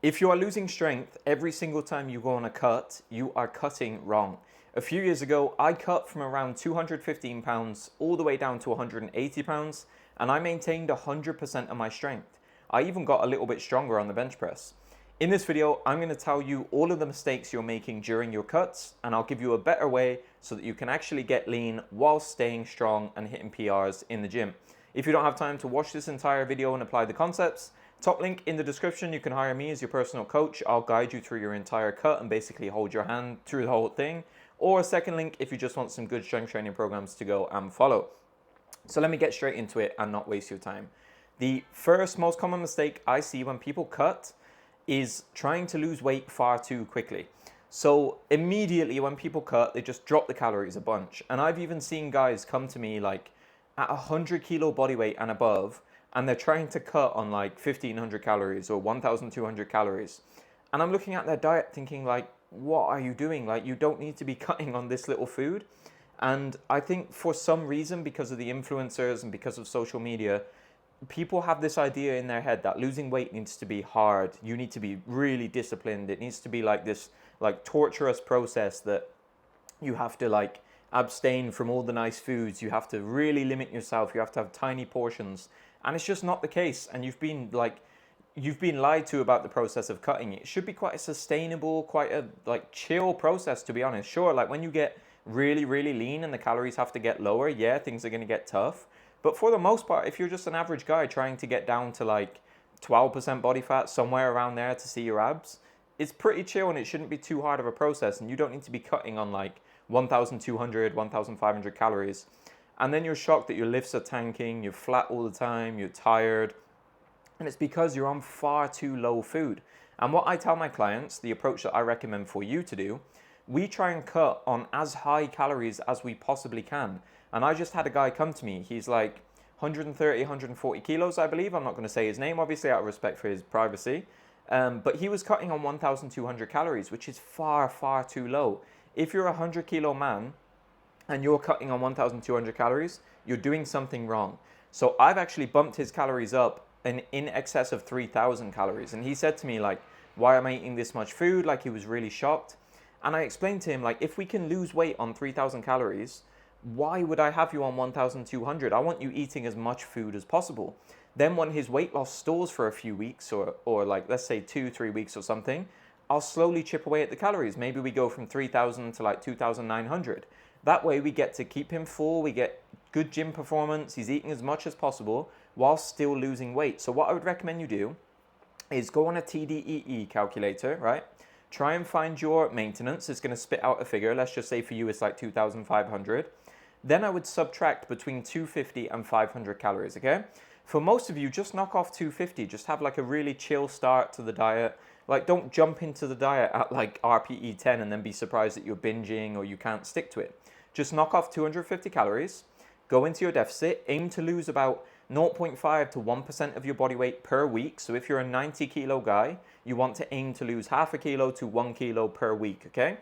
If you are losing strength every single time you go on a cut, you are cutting wrong. A few years ago, I cut from around 215 pounds all the way down to 180 pounds, and I maintained 100% of my strength. I even got a little bit stronger on the bench press. In this video, I'm going to tell you all of the mistakes you're making during your cuts, and I'll give you a better way so that you can actually get lean while staying strong and hitting PRs in the gym. If you don't have time to watch this entire video and apply the concepts, top link in the description, you can hire me as your personal coach. I'll guide you through your entire cut and basically hold your hand through the whole thing. Or a second link if you just want some good strength training programs to go and follow. So let me get straight into it and not waste your time. The first most common mistake I see when people cut is trying to lose weight far too quickly. So immediately when people cut, they just drop the calories a bunch. And I've even seen guys come to me like at 100 kilo body weight and above, and they're trying to cut on like 1500 calories or 1200 calories. And I'm looking at their diet thinking like, what are you doing? Like, you don't need to be cutting on this little food. And I think for some reason, because of the influencers and because of social media, people have this idea in their head that losing weight needs to be hard. You need to be really disciplined. It needs to be like this like torturous process that you have to like abstain from all the nice foods. You have to really limit yourself. You have to have tiny portions. And it's just not the case. And you've been lied to about the process of cutting. It should be quite a sustainable, quite a like chill process, to be honest. Sure, like when you get really, really lean and the calories have to get lower, yeah, things are going to get tough. But for the most part, if you're just an average guy trying to get down to like 12% body fat, somewhere around there to see your abs, it's pretty chill and it shouldn't be too hard of a process. And you don't need to be cutting on like 1,200, 1,500 calories. And then you're shocked that your lifts are tanking, you're flat all the time, you're tired. And it's because you're on far too low food. And what I tell my clients, the approach that I recommend for you to do, we try and cut on as high calories as we possibly can. And I just had a guy come to me. He's like 130, 140 kilos, I believe. I'm not going to say his name, obviously, out of respect for his privacy. But he was cutting on 1,200 calories, which is far, far too low. If you're a 100 kilo man and you're cutting on 1,200 calories, you're doing something wrong. So I've actually bumped his calories up in excess of 3,000 calories. And he said to me, like, why am I eating this much food? Like, he was really shocked. And I explained to him, like, if we can lose weight on 3,000 calories, why would I have you on 1,200? I want you eating as much food as possible. Then when his weight loss stalls for a few weeks or like, let's say 2-3 weeks or something, I'll slowly chip away at the calories. Maybe we go from 3,000 to like 2,900. That way we get to keep him full, we get good gym performance, he's eating as much as possible while still losing weight. So what I would recommend you do is go on a TDEE calculator, right? Try and find your maintenance. It's going to spit out a figure. Let's just say for you it's like 2,500. Then I would subtract between 250 and 500 calories, okay? For most of you, just knock off 250. Just have like a really chill start to the diet. Like, don't jump into the diet at like RPE 10 and then be surprised that you're binging or you can't stick to it. Just knock off 250 calories, go into your deficit, aim to lose about 0.5 to 1% of your body weight per week. So if you're a 90 kilo guy, you want to aim to lose half a kilo to 1 kilo per week, okay?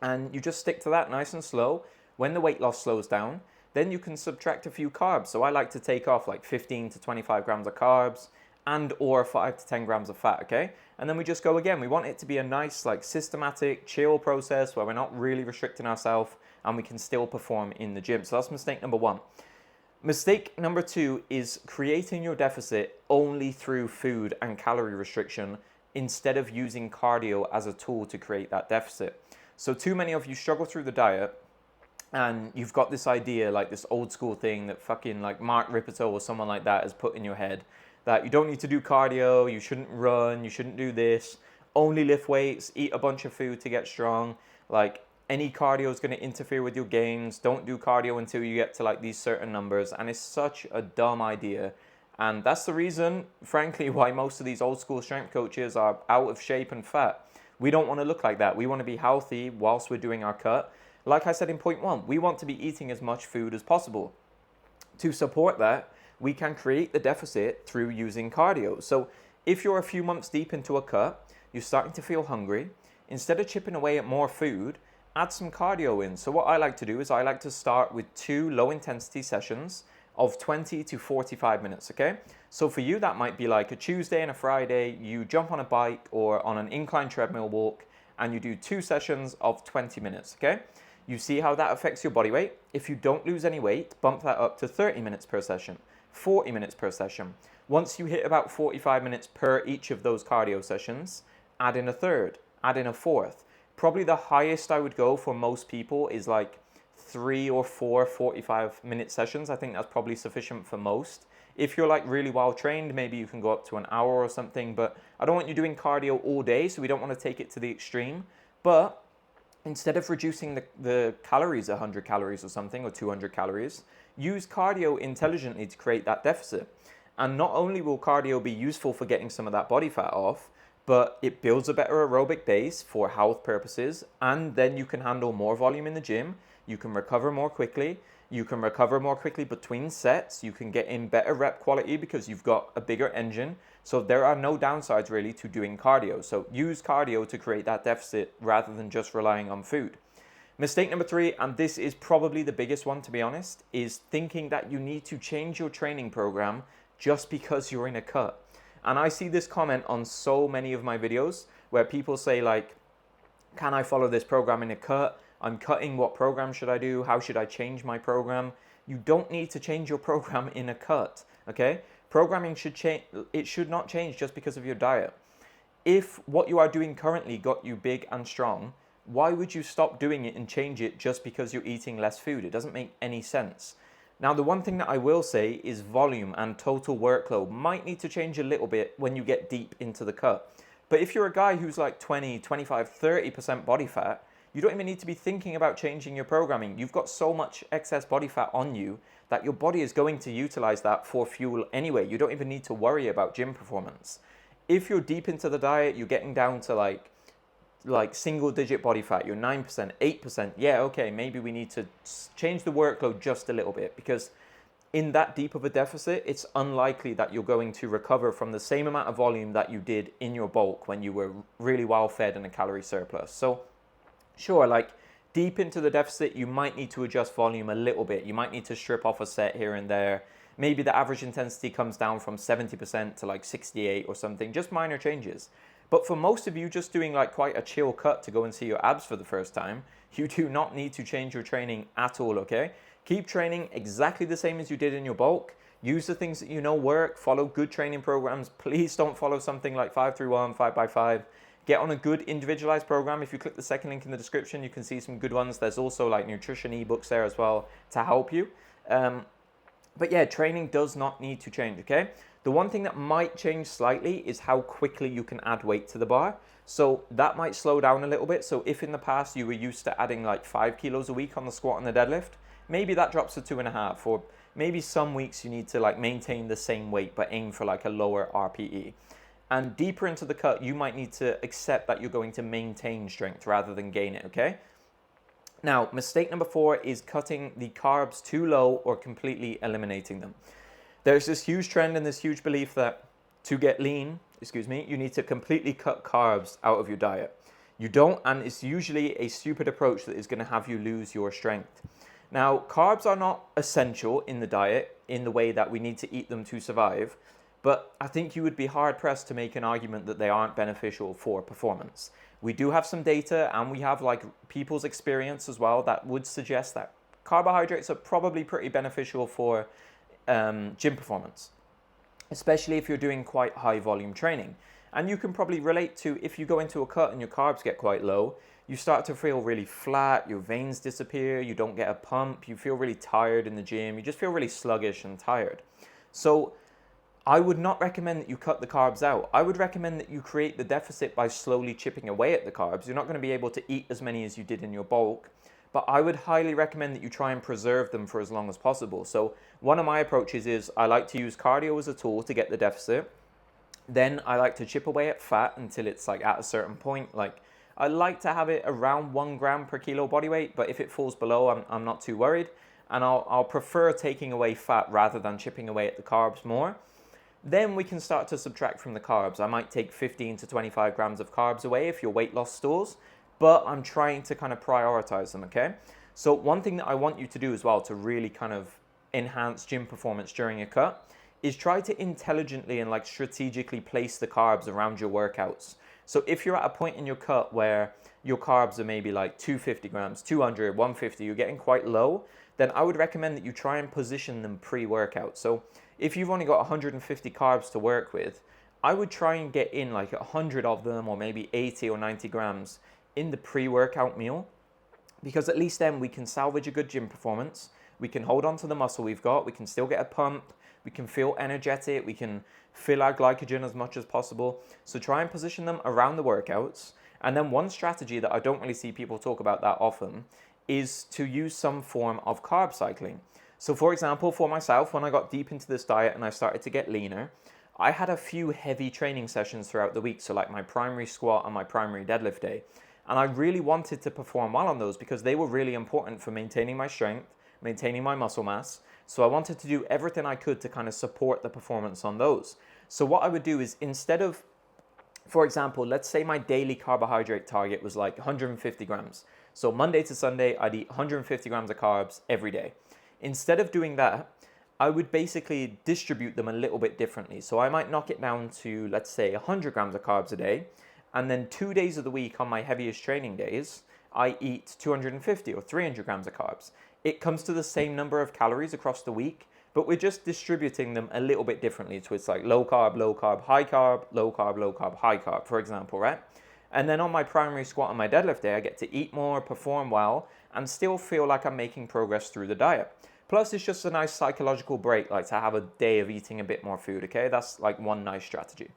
And you just stick to that nice and slow. When the weight loss slows down, then you can subtract a few carbs. So I like to take off like 15 to 25 grams of carbs and or 5 to 10 grams of fat, okay? And then we just go again. We want it to be a nice, like systematic, chill process where we're not really restricting ourselves and we can still perform in the gym. So that's mistake number one. Mistake number two is creating your deficit only through food and calorie restriction instead of using cardio as a tool to create that deficit. So too many of you struggle through the diet and you've got this idea, like this old school thing that fucking like Mark Rippetoe or someone like that has put in your head, that you don't need to do cardio, you shouldn't run, you shouldn't do this, only lift weights, eat a bunch of food to get strong. Like, any cardio is going to interfere with your gains. Don't do cardio until you get to like these certain numbers. And it's such a dumb idea. And that's the reason, frankly, why most of these old school strength coaches are out of shape and fat. We don't want to look like that. We want to be healthy whilst we're doing our cut. Like I said in point one, we want to be eating as much food as possible. To support that, we can create the deficit through using cardio. So if you're a few months deep into a cut, you're starting to feel hungry, instead of chipping away at more food, add some cardio in. So what I like to do is I like to start with 2 low intensity sessions of 20 to 45 minutes, okay? So for you, that might be like a Tuesday and a Friday, you jump on a bike or on an incline treadmill walk and you do 2 sessions of 20 minutes, okay? You see how that affects your body weight. If you don't lose any weight, bump that up to 30 minutes per session, 40 minutes per session. Once you hit about 45 minutes per each of those cardio sessions, add in a third, add in a fourth. Probably the highest I would go for most people is like 3 or 4 45-minute sessions. I think that's probably sufficient for most. If you're like really well trained, maybe you can go up to an hour or something, but I don't want you doing cardio all day, so we don't want to take it to the extreme. But instead of reducing the calories, 100 calories or something, or 200 calories, use cardio intelligently to create that deficit. And not only will cardio be useful for getting some of that body fat off, but it builds a better aerobic base for health purposes, and then you can handle more volume in the gym, you can recover more quickly, you can recover more quickly between sets, you can get in better rep quality because you've got a bigger engine. So there are no downsides really to doing cardio. So use cardio to create that deficit rather than just relying on food. Mistake number 3, and this is probably the biggest one to be honest, is thinking that you need to change your training program just because you're in a cut. And I see this comment on so many of my videos where people say like, can I follow this program in a cut? I'm cutting, what program should I do? How should I change my program? You don't need to change your program in a cut, okay? Programming should change, it should not change just because of your diet. If what you are doing currently got you big and strong, why would you stop doing it and change it just because you're eating less food? It doesn't make any sense. Now, the one thing that I will say is volume and total workload might need to change a little bit when you get deep into the cut. But if you're a guy who's like 20, 25, 30% body fat, you don't even need to be thinking about changing your programming. You've got so much excess body fat on you that your body is going to utilize that for fuel anyway. You don't even need to worry about gym performance. If you're deep into the diet, you're getting down to like single digit body fat, you're 9%, 8%, yeah, okay, maybe we need to change the workload just a little bit, because in that deep of a deficit, it's unlikely that you're going to recover from the same amount of volume that you did in your bulk when you were really well fed and a calorie surplus. So sure, like deep into the deficit, you might need to adjust volume a little bit. You might need to strip off a set here and there. Maybe the average intensity comes down from 70% to like 68 or something, just minor changes. But for most of you, just doing like quite a chill cut to go and see your abs for the first time, you do not need to change your training at all, okay? Keep training exactly the same as you did in your bulk. Use the things that you know work. Follow good training programs. Please don't follow something like 531, 5x5. Get on a good individualized program. If you click the second link in the description, you can see some good ones. There's also like nutrition ebooks there as well to help you. But yeah, training does not need to change, okay? The one thing that might change slightly is how quickly you can add weight to the bar. So that might slow down a little bit. So if in the past you were used to adding like 5 kilos a week on the squat and the deadlift, maybe that drops to 2.5, or maybe some weeks you need to like maintain the same weight but aim for like a lower RPE. And deeper into the cut, you might need to accept that you're going to maintain strength rather than gain it, okay? Now, mistake number 4 is cutting the carbs too low or completely eliminating them. There's this huge trend and this huge belief that to get lean, you need to completely cut carbs out of your diet. You don't, and it's usually a stupid approach that is going to have you lose your strength. Now, carbs are not essential in the diet in the way that we need to eat them to survive, but I think you would be hard-pressed to make an argument that they aren't beneficial for performance. We do have some data, and we have like people's experience as well that would suggest that carbohydrates are probably pretty beneficial for gym performance, especially if you're doing quite high volume training. And you can probably relate to if you go into a cut and your carbs get quite low, you start to feel really flat, your veins disappear, you don't get a pump, you feel really tired in the gym, you just feel really sluggish and tired. So I would not recommend that you cut the carbs out. I would recommend that you create the deficit by slowly chipping away at the carbs. You're not going to be able to eat as many as you did in your bulk, but I would highly recommend that you try and preserve them for as long as possible. So one of my approaches is I like to use cardio as a tool to get the deficit. Then I like to chip away at fat until it's like at a certain point. Like I like to have it around 1 gram per kilo body weight, but if it falls below, I'm not too worried. And I'll prefer taking away fat rather than chipping away at the carbs more. Then we can start to subtract from the carbs. I might take 15 to 25 grams of carbs away if your weight loss stalls, but I'm trying to kind of prioritize them, okay? So one thing that I want you to do as well to really kind of enhance gym performance during a cut is try to intelligently and like strategically place the carbs around your workouts. So if you're at a point in your cut where your carbs are maybe like 250 grams, 200, 150, you're getting quite low, then I would recommend that you try and position them pre-workout. So if you've only got 150 carbs to work with, I would try and get in like 100 of them, or maybe 80 or 90 grams in the pre-workout meal, because at least then we can salvage a good gym performance. We can hold on to the muscle we've got. We can still get a pump. We can feel energetic. We can fill our glycogen as much as possible. So try and position them around the workouts. And then one strategy that I don't really see people talk about that often is to use some form of carb cycling. So for example, for myself, when I got deep into this diet and I started to get leaner, I had a few heavy training sessions throughout the week. So like my primary squat and my primary deadlift day. And I really wanted to perform well on those because they were really important for maintaining my strength, maintaining my muscle mass. So I wanted to do everything I could to kind of support the performance on those. So what I would do is, instead of, for example, let's say my daily carbohydrate target was like 150 grams. So Monday to Sunday, I'd eat 150 grams of carbs every day. Instead of doing that, I would basically distribute them a little bit differently. So I might knock it down to, let's say, 100 grams of carbs a day. And then 2 days of the week on my heaviest training days, I eat 250 or 300 grams of carbs. It comes to the same number of calories across the week, but we're just distributing them a little bit differently. So it's like low carb, high carb, low carb, high carb, for example, right? And then on my primary squat and my deadlift day, I get to eat more, perform well, and still feel like I'm making progress through the diet. Plus, it's just a nice psychological break, like to have a day of eating a bit more food, okay? That's like one nice strategy.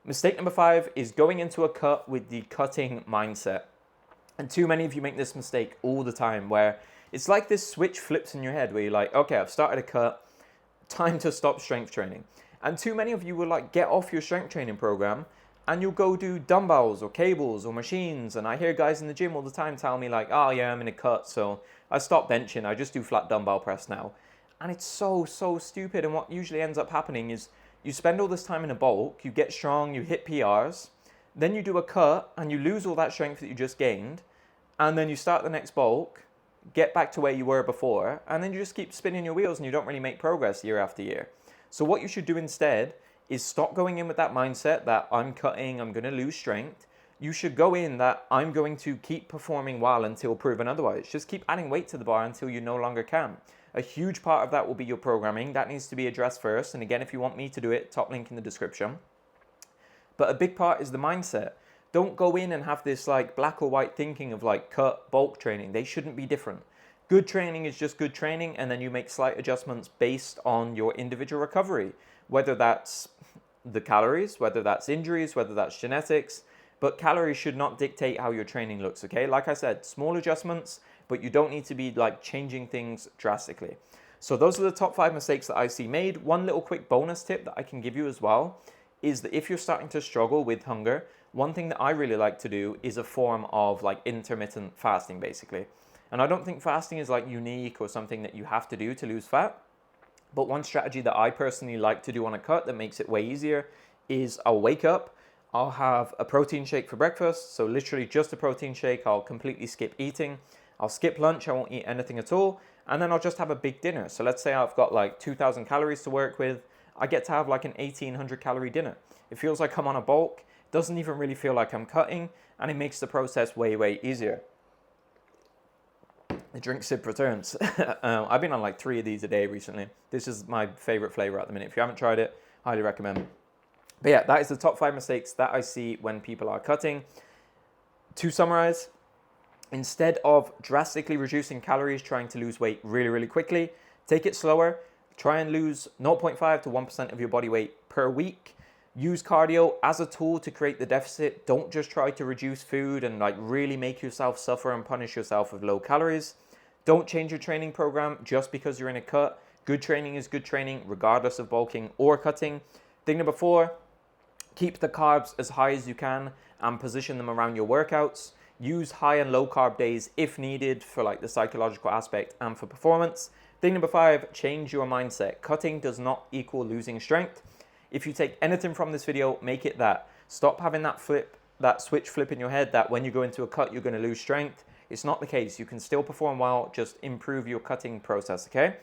Mistake number 5 is going into a cut with the cutting mindset. And too many of you make this mistake all the time, where it's like this switch flips in your head where you're like, okay, I've started a cut, time to stop strength training. And too many of you will like get off your strength training program and you'll go do dumbbells or cables or machines. And I hear guys in the gym all the time tell me like, oh yeah, I'm in a cut, so I stopped benching, I just do flat dumbbell press now. And it's so stupid. And what usually ends up happening is you spend all this time in a bulk, you get strong, you hit PRs, then you do a cut and you lose all that strength that you just gained, and then you start the next bulk, get back to where you were before, and then you just keep spinning your wheels and you don't really make progress year after year. So what you should do instead is stop going in with that mindset that I'm cutting, I'm going to lose strength. You should go in that I'm going to keep performing well until proven otherwise. Just keep adding weight to the bar until you no longer can. A huge part of that will be your programming. That needs to be addressed first. And again, if you want me to do it, top link in the description. But a big part is the mindset. Don't go in and have this like black or white thinking of like cut, bulk training. They shouldn't be different. Good training is just good training, and then you make slight adjustments based on your individual recovery, whether that's the calories, whether that's injuries, whether that's genetics. But calories should not dictate how your training looks, okay? Like I said, small adjustments, but you don't need to be like changing things drastically. So those are the top 5 mistakes that I see made. One little quick bonus tip that I can give you as well is that if you're starting to struggle with hunger, one thing that I really like to do is a form of like intermittent fasting, basically. And I don't think fasting is like unique or something that you have to do to lose fat. But one strategy that I personally like to do on a cut that makes it way easier is I'll wake up, I'll have a protein shake for breakfast. So literally just a protein shake. I'll completely skip eating. I'll skip lunch. I won't eat anything at all. And then I'll just have a big dinner. So let's say I've got like 2,000 calories to work with. I get to have like an 1,800 calorie dinner. It feels like I'm on a bulk. Doesn't even really feel like I'm cutting. And it makes the process way easier. The drink sip returns. I've been on like 3 of these a day recently. This is my favorite flavor at the minute. If you haven't tried it, highly recommend. But yeah, that is the top 5 mistakes that I see when people are cutting. To summarize, instead of drastically reducing calories, trying to lose weight really quickly, take it slower. Try and lose 0.5 to 1% of your body weight per week. Use cardio as a tool to create the deficit. Don't just try to reduce food and like really make yourself suffer and punish yourself with low calories. Don't change your training program just because you're in a cut. Good training is good training regardless of bulking or cutting. Thing number 4, keep the carbs as high as you can and position them around your workouts. Use high and low carb days if needed for like the psychological aspect and for performance. Thing number 5, change your mindset. Cutting does not equal losing strength. If you take anything from this video, make it that. Stop having that switch flip in your head that when you go into a cut, you're going to lose strength. It's not the case. You can still perform well, just improve your cutting process, okay?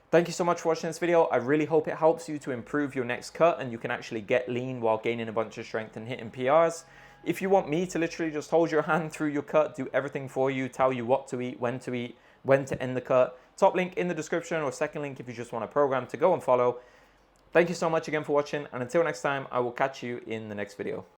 Thank you so much for watching this video. I really hope it helps you to improve your next cut and you can actually get lean while gaining a bunch of strength and hitting PRs. If you want me to literally just hold your hand through your cut, do everything for you, tell you what to eat, when to end the cut, top link in the description, or second link if you just want a program to go and follow. Thank you so much again for watching, and until next time, I will catch you in the next video.